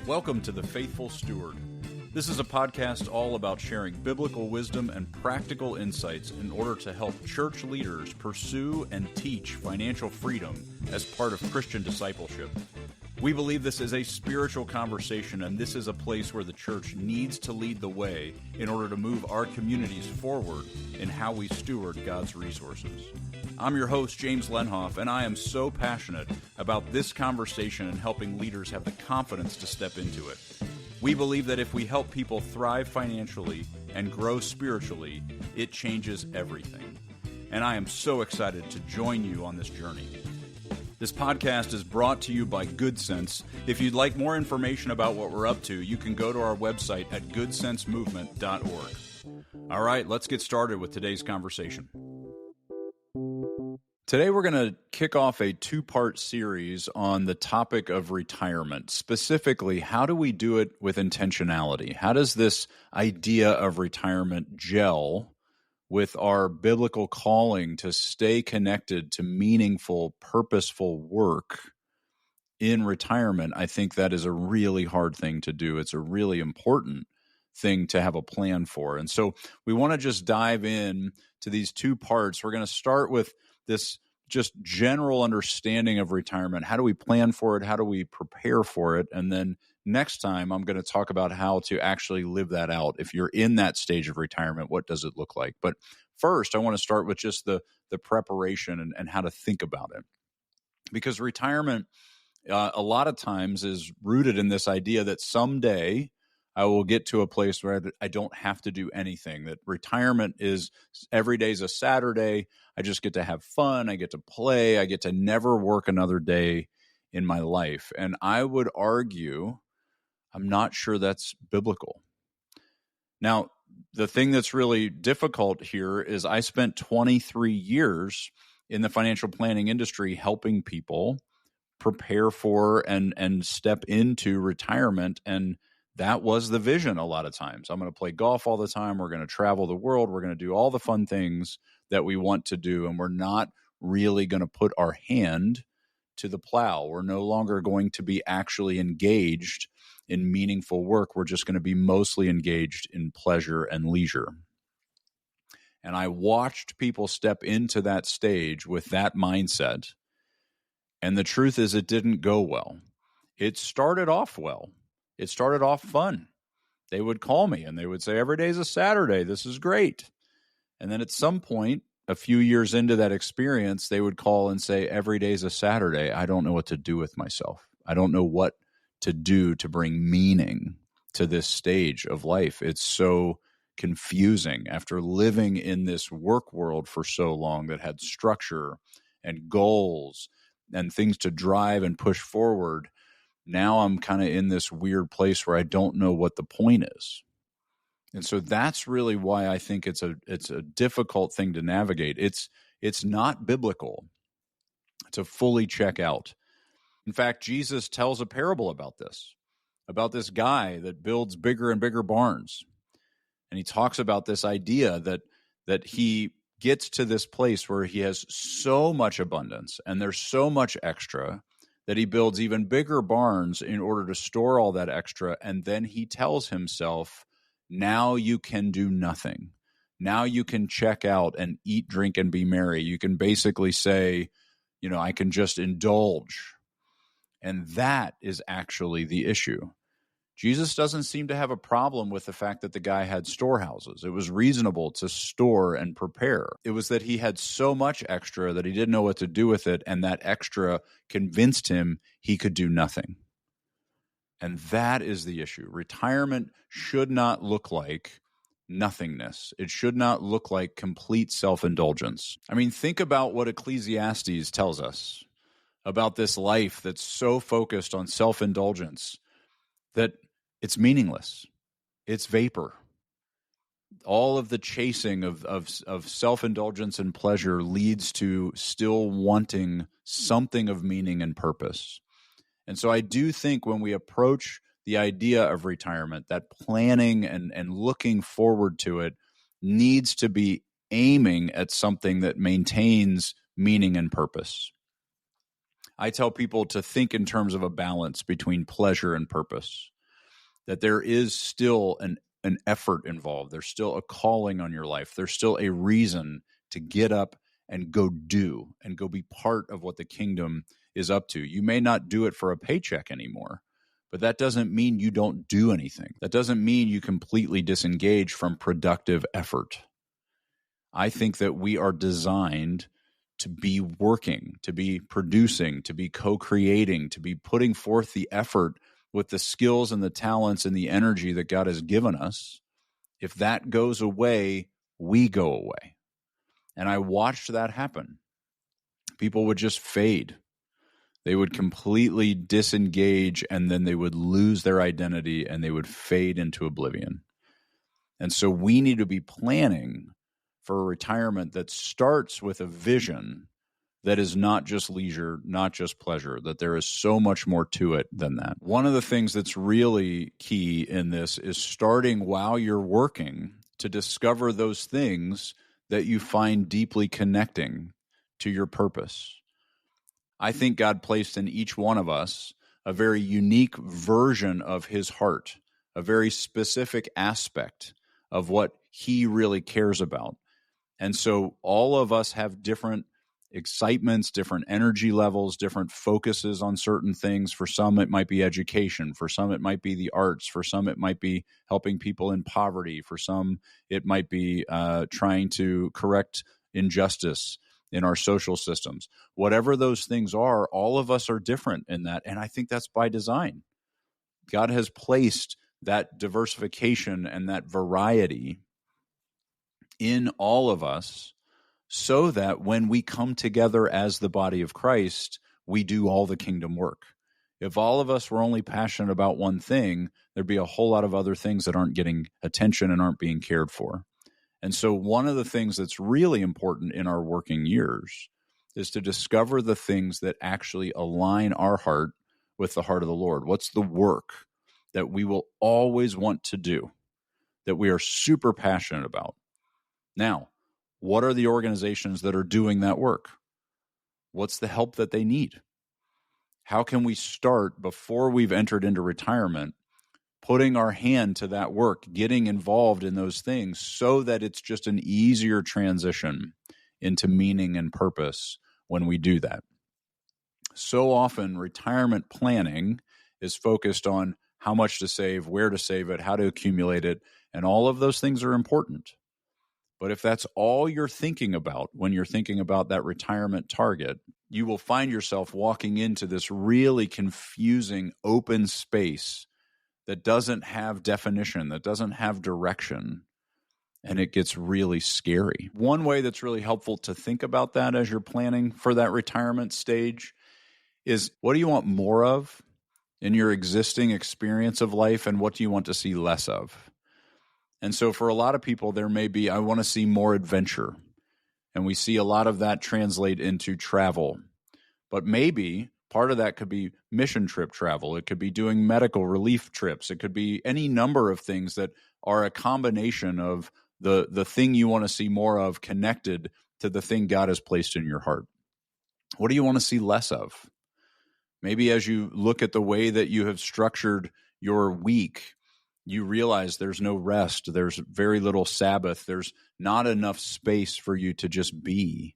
Welcome to The Faithful Steward. This is a podcast all about sharing biblical wisdom and practical insights in order to help church leaders pursue and teach financial freedom as part of Christian discipleship. We believe this is a spiritual conversation, and this is a place where the church needs to lead the way in order to move our communities forward in how we steward God's resources. I'm your host, James Lenhoff, and I am so passionate about this conversation and helping leaders have the confidence to step into it. We believe that if we help people thrive financially and grow spiritually, it changes everything. And I am so excited to join you on this journey. This podcast is brought to you by Good Sense. If you'd like more information about what we're up to, you can go to our website at goodsensemovement.org. All right, let's get started with today's conversation. Today we're going to kick off a two-part series on the topic of retirement. Specifically, how do we do it with intentionality? How does this idea of retirement gel with our biblical calling to stay connected to meaningful, purposeful work in retirement? I think that is a really hard thing to do. It's a really important thing to have a plan for. And so we want to just dive in to these two parts. We're going to start with this just general understanding of retirement. How do we plan for it? How do we prepare for it? And then next time, I'm going to talk about how to actually live that out. If you're in that stage of retirement, what does it look like? But first, I want to start with just the preparation and how to think about it. Because retirement, a lot of times, is rooted in this idea that someday I will get to a place where I don't have to do anything, that retirement is every day's a Saturday. I just get to have fun. I get to play. I get to never work another day in my life. And I would argue, I'm not sure that's biblical. Now, the thing that's really difficult here is I spent 23 years in the financial planning industry helping people prepare for and step into retirement. And that was the vision a lot of times. I'm going to play golf all the time. We're going to travel the world. We're going to do all the fun things that we want to do. And we're not really going to put our hand to the plow. We're no longer going to be actually engaged in meaningful work. We're just going to be mostly engaged in pleasure and leisure. And I watched people step into that stage with that mindset. And the truth is, it didn't go well. It started off well. It started off fun. They would call me and they would say, every day's a Saturday. This is great. And then at some point, a few years into that experience, they would call and say, every day's a Saturday. I don't know what to do with myself. I don't know what to do to bring meaning to this stage of life. It's so confusing after living in this work world for so long that had structure and goals and things to drive and push forward. Now I'm kind of in this weird place where I don't know what the point is. And so that's really why I think it's a difficult thing to navigate. It's not biblical to fully check out. In fact, Jesus tells a parable about this guy that builds bigger and bigger barns. And he talks about this idea that he gets to this place where he has so much abundance and there's so much extra that he builds even bigger barns in order to store all that extra. And then he tells himself, now you can do nothing. Now you can check out and eat, drink, and be merry. You can basically say, I can just indulge. And that is actually the issue. Jesus doesn't seem to have a problem with the fact that the guy had storehouses. It was reasonable to store and prepare. It was that he had so much extra that he didn't know what to do with it, and that extra convinced him he could do nothing. And that is the issue. Retirement should not look like nothingness. It should not look like complete self-indulgence. I mean, think about what Ecclesiastes tells us about this life that's so focused on self-indulgence that it's meaningless. It's vapor. All of the chasing of self-indulgence and pleasure leads to still wanting something of meaning and purpose. And so I do think when we approach the idea of retirement, that planning and looking forward to it needs to be aiming at something that maintains meaning and purpose. I tell people to think in terms of a balance between pleasure and purpose. that there is still an effort involved. There's still a calling on your life. There's still a reason to get up and go do and go be part of what the kingdom is up to. You may not do it for a paycheck anymore, but that doesn't mean you don't do anything. That doesn't mean you completely disengage from productive effort. I think that we are designed to be working, to be producing, to be co-creating, to be putting forth the effort with the skills and the talents and the energy that God has given us. If that goes away, we go away. And I watched that happen. People would just fade. They would completely disengage, and then they would lose their identity and they would fade into oblivion. And so we need to be planning for a retirement that starts with a vision that is not just leisure, not just pleasure, that there is so much more to it than that. One of the things that's really key in this is starting while you're working to discover those things that you find deeply connecting to your purpose. I think God placed in each one of us a very unique version of his heart, a very specific aspect of what he really cares about. And so all of us have different excitements, different energy levels, different focuses on certain things. For some, it might be education. For some, it might be the arts. For some, it might be helping people in poverty. For some, it might be trying to correct injustice in our social systems. Whatever those things are, all of us are different in that. And I think that's by design. God has placed that diversification and that variety in all of us so that when we come together as the body of Christ, we do all the kingdom work. If all of us were only passionate about one thing, there'd be a whole lot of other things that aren't getting attention and aren't being cared for. And so one of the things that's really important in our working years is to discover the things that actually align our heart with the heart of the Lord. What's the work that we will always want to do, that we are super passionate about? Now, what are the organizations that are doing that work? What's the help that they need? How can we start before we've entered into retirement, putting our hand to that work, getting involved in those things so that it's just an easier transition into meaning and purpose when we do that? So often, retirement planning is focused on how much to save, where to save it, how to accumulate it, and all of those things are important. But if that's all you're thinking about when you're thinking about that retirement target, you will find yourself walking into this really confusing open space that doesn't have definition, that doesn't have direction, and it gets really scary. One way that's really helpful to think about that as you're planning for that retirement stage is, what do you want more of in your existing experience of life, and what do you want to see less of? And so for a lot of people, there may be, I want to see more adventure. And we see a lot of that translate into travel. But maybe part of that could be mission trip travel. It could be doing medical relief trips. It could be any number of things that are a combination of the thing you want to see more of connected to the thing God has placed in your heart. What do you want to see less of? Maybe as you look at the way that you have structured your week, you realize there's no rest, there's very little Sabbath, there's not enough space for you to just be.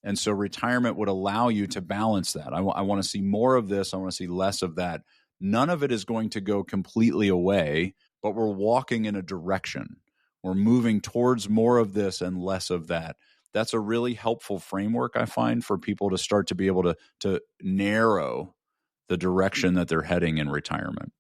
And so retirement would allow you to balance that. I want to see more of this, I want to see less of that. None of it is going to go completely away, but we're walking in a direction. We're moving towards more of this and less of that. That's a really helpful framework, I find, for people to start to be able to narrow the direction that they're heading in retirement.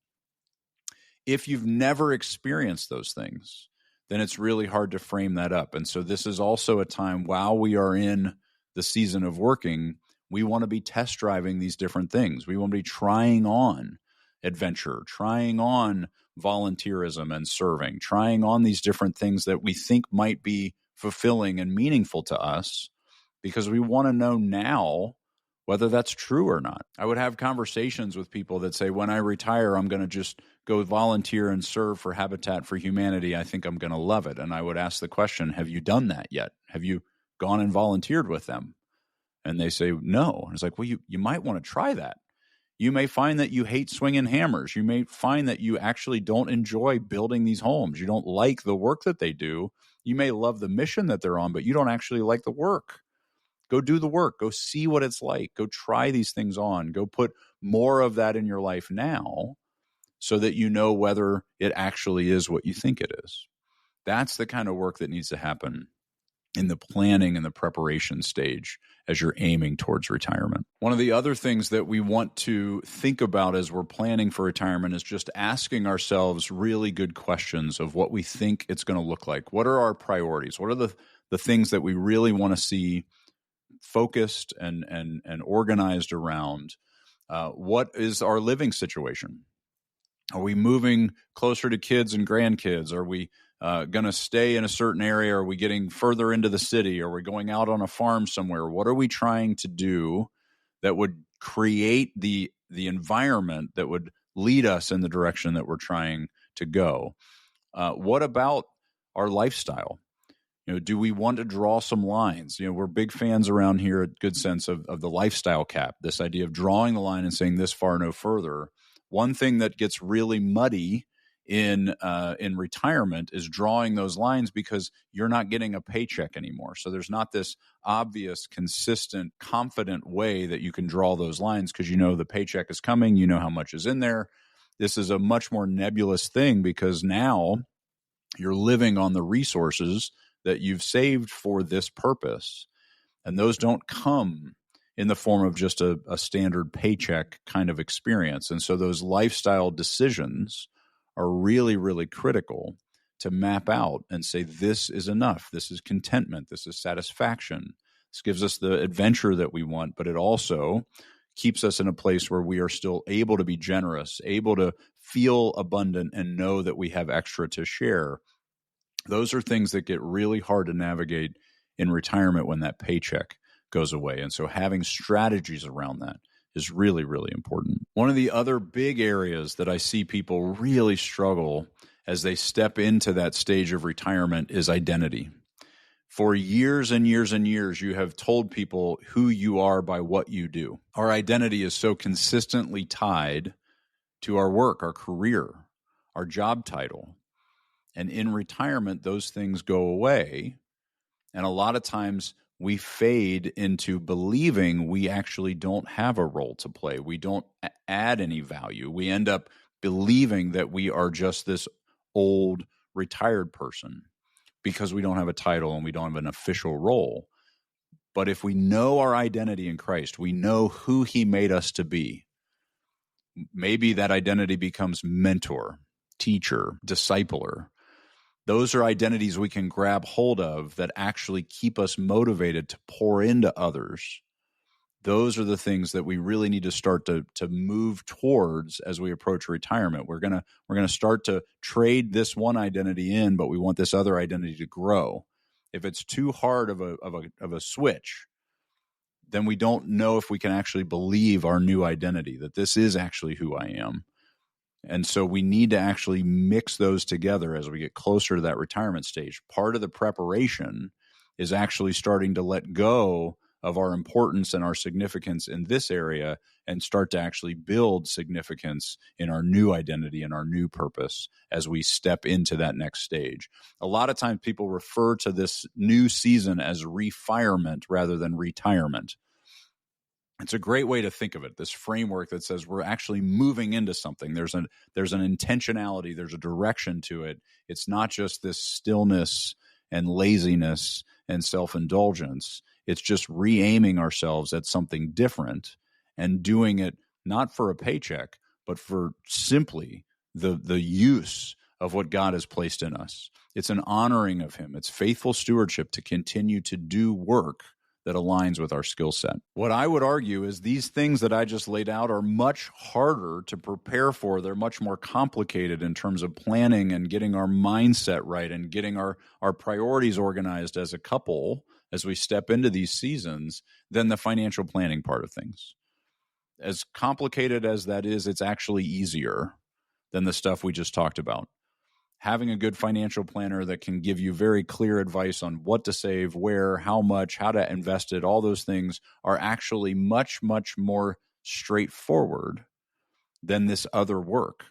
If you've never experienced those things, then it's really hard to frame that up. And so this is also a time while we are in the season of working, we want to be test driving these different things. We want to be trying on adventure, trying on volunteerism and serving, trying on these different things that we think might be fulfilling and meaningful to us, because we want to know now whether that's true or not. I would have conversations with people that say, when I retire, I'm going to just go volunteer and serve for Habitat for Humanity. I think I'm going to love it. And I would ask the question, have you done that yet? Have you gone and volunteered with them? And they say, no. And it's like, well, you might want to try that. You may find that you hate swinging hammers. You may find that you actually don't enjoy building these homes. You don't like the work that they do. You may love the mission that they're on, but you don't actually like the work. Go do the work. Go see what it's like. Go try these things on. Go put more of that in your life now so that you know whether it actually is what you think it is. That's the kind of work that needs to happen in the planning and the preparation stage as you're aiming towards retirement. One of the other things that we want to think about as we're planning for retirement is just asking ourselves really good questions of what we think it's going to look like. What are our priorities? What are the things that we really want to see focused and organized around? What is our living situation? Are we moving closer to kids and grandkids? Are we going to stay in a certain area? Are we getting further into the city? Are we going out on a farm somewhere? What are we trying to do that would create the environment that would lead us in the direction that we're trying to go? What about our lifestyle? Do we want to draw some lines? We're big fans around here at Good Sense of the lifestyle cap, this idea of drawing the line and saying this far, no further. One thing that gets really muddy in retirement is drawing those lines because you're not getting a paycheck anymore. So there's not this obvious, consistent, confident way that you can draw those lines because the paycheck is coming, how much is in there. This is a much more nebulous thing because now you're living on the resources that you've saved for this purpose. And those don't come in the form of just a standard paycheck kind of experience. And so those lifestyle decisions are really, really critical to map out and say, this is enough. This is contentment. This is satisfaction. This gives us the adventure that we want, but it also keeps us in a place where we are still able to be generous, able to feel abundant and know that we have extra to share. Those are things that get really hard to navigate in retirement when that paycheck goes away. And so having strategies around that is really, really important. One of the other big areas that I see people really struggle as they step into that stage of retirement is identity. For years and years and years, you have told people who you are by what you do. Our identity is so consistently tied to our work, our career, our job title. And in retirement, those things go away. And a lot of times we fade into believing we actually don't have a role to play. We don't add any value. We end up believing that we are just this old retired person because we don't have a title and we don't have an official role. But if we know our identity in Christ, we know who He made us to be, maybe that identity becomes mentor, teacher, discipler. Those are identities we can grab hold of that actually keep us motivated to pour into others. Those are the things that we really need to start to move towards as we approach retirement. We're gonna start to trade this one identity in, but we want this other identity to grow. If it's too hard of a switch, then we don't know if we can actually believe our new identity, that this is actually who I am. And so we need to actually mix those together as we get closer to that retirement stage. Part of the preparation is actually starting to let go of our importance and our significance in this area and start to actually build significance in our new identity and our new purpose as we step into that next stage. A lot of times people refer to this new season as refirement rather than retirement. It's a great way to think of it, this framework that says we're actually moving into something. There's an intentionality, there's a direction to it. It's not just this stillness and laziness and self-indulgence. It's just re-aiming ourselves at something different and doing it not for a paycheck, but for simply the use of what God has placed in us. It's an honoring of Him. It's faithful stewardship to continue to do work that aligns with our skill set. What I would argue is these things that I just laid out are much harder to prepare for. They're much more complicated in terms of planning and getting our mindset right and getting our priorities organized as a couple as we step into these seasons than the financial planning part of things. As complicated as that is, it's actually easier than the stuff we just talked about. Having a good financial planner that can give you very clear advice on what to save, where, how much, how to invest it, all those things are actually much, much more straightforward than this other work.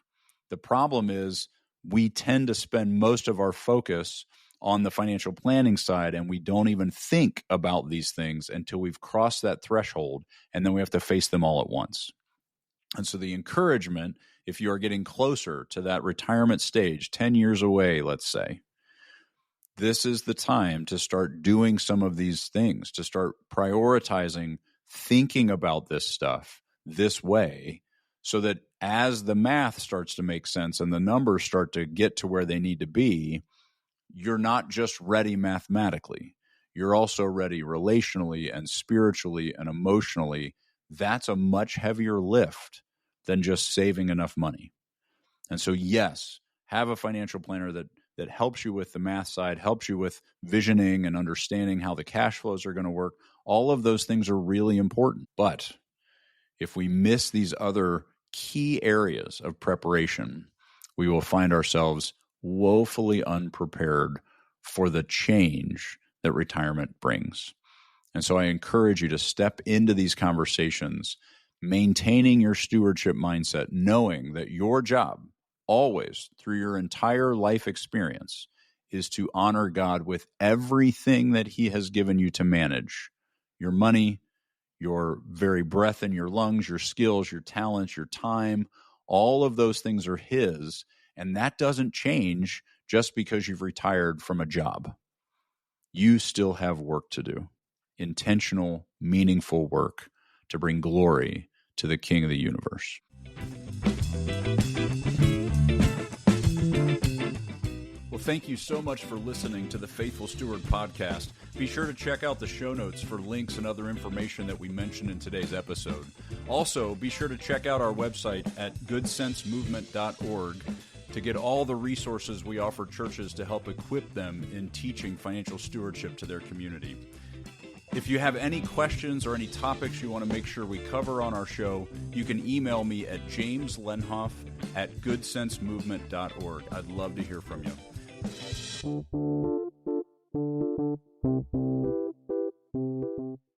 The problem is we tend to spend most of our focus on the financial planning side, and we don't even think about these things until we've crossed that threshold, and then we have to face them all at once. And so the encouragement, if you are getting closer to that retirement stage, 10 years away, let's say, this is the time to start doing some of these things, to start prioritizing, thinking about this stuff this way, so that as the math starts to make sense and the numbers start to get to where they need to be, you're not just ready mathematically. You're also ready relationally and spiritually and emotionally. That's a much heavier lift than just saving enough money. And so, yes, have a financial planner that helps you with the math side, helps you with visioning and understanding how the cash flows are going to work. All of those things are really important. But if we miss these other key areas of preparation, we will find ourselves woefully unprepared for the change that retirement brings. And so I encourage you to step into these conversations, maintaining your stewardship mindset, knowing that your job always through your entire life experience is to honor God with everything that He has given you to manage: your money, your very breath in your lungs, your skills, your talents, your time. All of those things are His, and that doesn't change just because you've retired from a job. You still have work to do, intentional, meaningful work to bring glory to the King of the universe. Well, thank you so much for listening to the Faithful Steward podcast. Be sure to check out the show notes for links and other information that we mentioned in today's episode. Also, be sure to check out our website at goodsensemovement.org to get all the resources we offer churches to help equip them in teaching financial stewardship to their community. If you have any questions or any topics you want to make sure we cover on our show, you can email me at jameslenhoff@goodsensemovement.org. I'd love to hear from you.